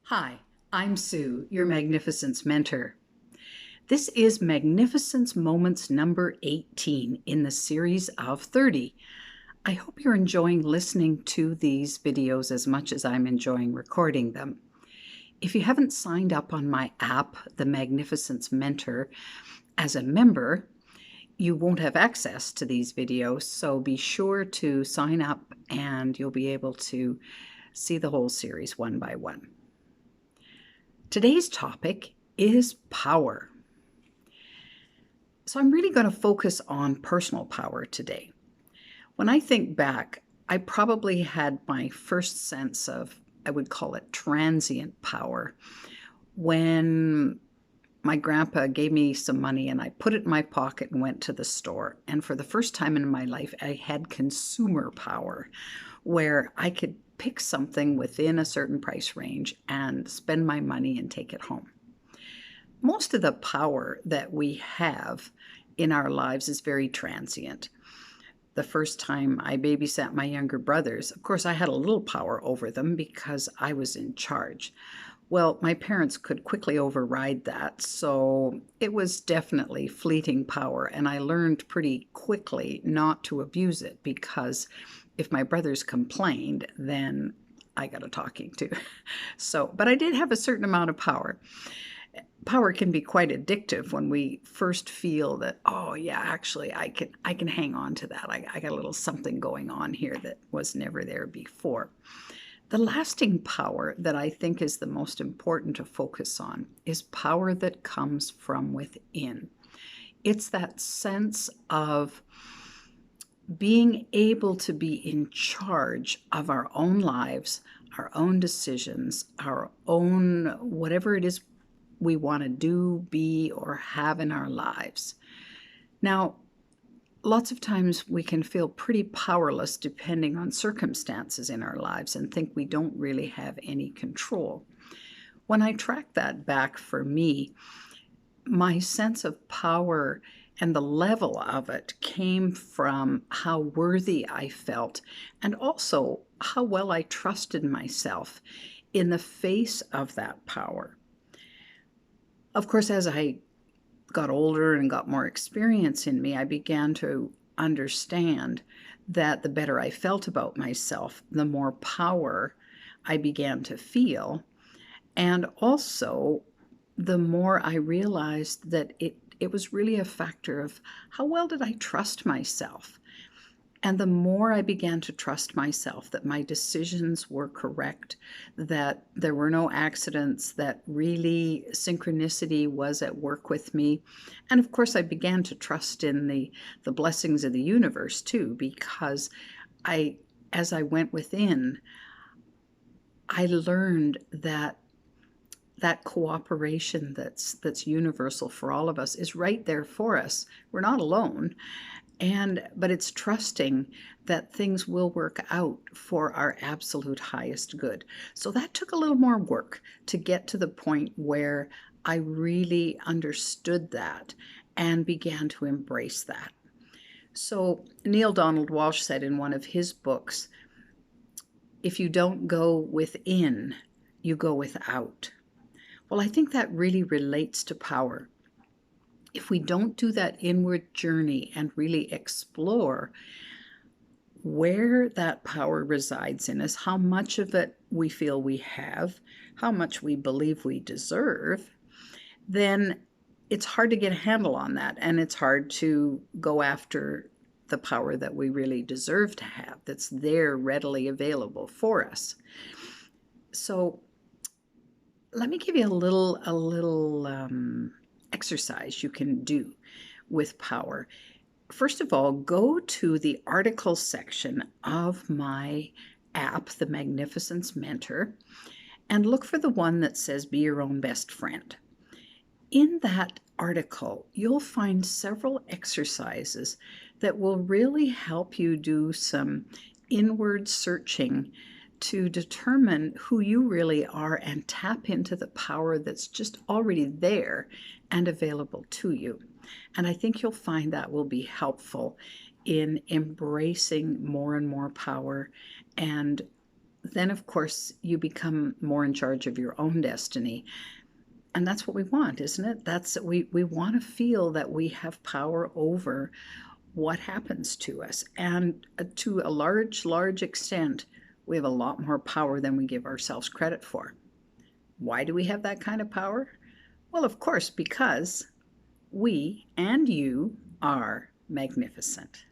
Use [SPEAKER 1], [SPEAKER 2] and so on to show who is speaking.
[SPEAKER 1] Hi, I'm Sue, your Magnificence mentor. This is Magnificence Moments number 18 in the series of 30. I hope you're enjoying listening to these videos as much as I'm enjoying recording them. If you haven't signed up on my app, the Magnificence Mentor, as a member, you won't have access to these videos, so be sure to sign up and you'll be able to see the whole series one by one. Today's topic is power. So I'm really going to focus on personal power today. When I think back, I probably had my first sense of, I would call it transient power, when my grandpa gave me some money and I put it in my pocket and went to the store. And for the first time in my life, I had consumer power, where I could pick something within a certain price range and spend my money and take it home. Most of the power that we have in our lives is very transient. The first time I babysat my younger brothers, of course, I had a little power over them because I was in charge. Well, my parents could quickly override that, so it was definitely fleeting power, and I learned pretty quickly not to abuse it because if my brothers complained, then I got a talking to. But I did have a certain amount of power. Power can be quite addictive when we first feel that, oh yeah, actually I can hang on to that. I got a little something going on here that was never there before. The lasting power that I think is the most important to focus on is power that comes from within. It's that sense of being able to be in charge of our own lives, our own decisions, our own whatever it is we want to do, be, or have in our lives. Now, lots of times we can feel pretty powerless depending on circumstances in our lives and think we don't really have any control. When I track that back for me, my sense of power and the level of it came from how worthy I felt and also how well I trusted myself in the face of that power. Of course, as I got older and got more experience in me, I began to understand that the better I felt about myself, the more power I began to feel. And also, the more I realized that it was really a factor of how well did I trust myself. And the more I began to trust myself, that my decisions were correct, that there were no accidents, that really synchronicity was at work with me. And of course, I began to trust in the blessings of the universe too, because as I went within, I learned that cooperation that's universal for all of us is right there for us. We're not alone. But it's trusting that things will work out for our absolute highest good. So that took a little more work to get to the point where I really understood that and began to embrace that. So Neil Donald Walsh said in one of his books, if you don't go within, you go without. Well, I think that really relates to power. If we don't do that inward journey and really explore where that power resides in us, how much of it we feel we have, how much we believe we deserve, then it's hard to get a handle on that. And it's hard to go after the power that we really deserve to have, that's there readily available for us. So let me give you a little exercise you can do with power. First of all, go to the articles section of my app, the Magnificence Mentor, and look for the one that says Be Your Own Best Friend. In that article, you'll find several exercises that will really help you do some inward searching to determine who you really are and tap into the power that's just already there and available to you. And I think you'll find that will be helpful in embracing more and more power and then of course you become more in charge of your own destiny. And that's what we want, isn't it? That's we want to feel that we have power over what happens to us. And to a large extent, we have a lot more power than we give ourselves credit for. Why do we have that kind of power? Well, of course, because we and you are magnificent.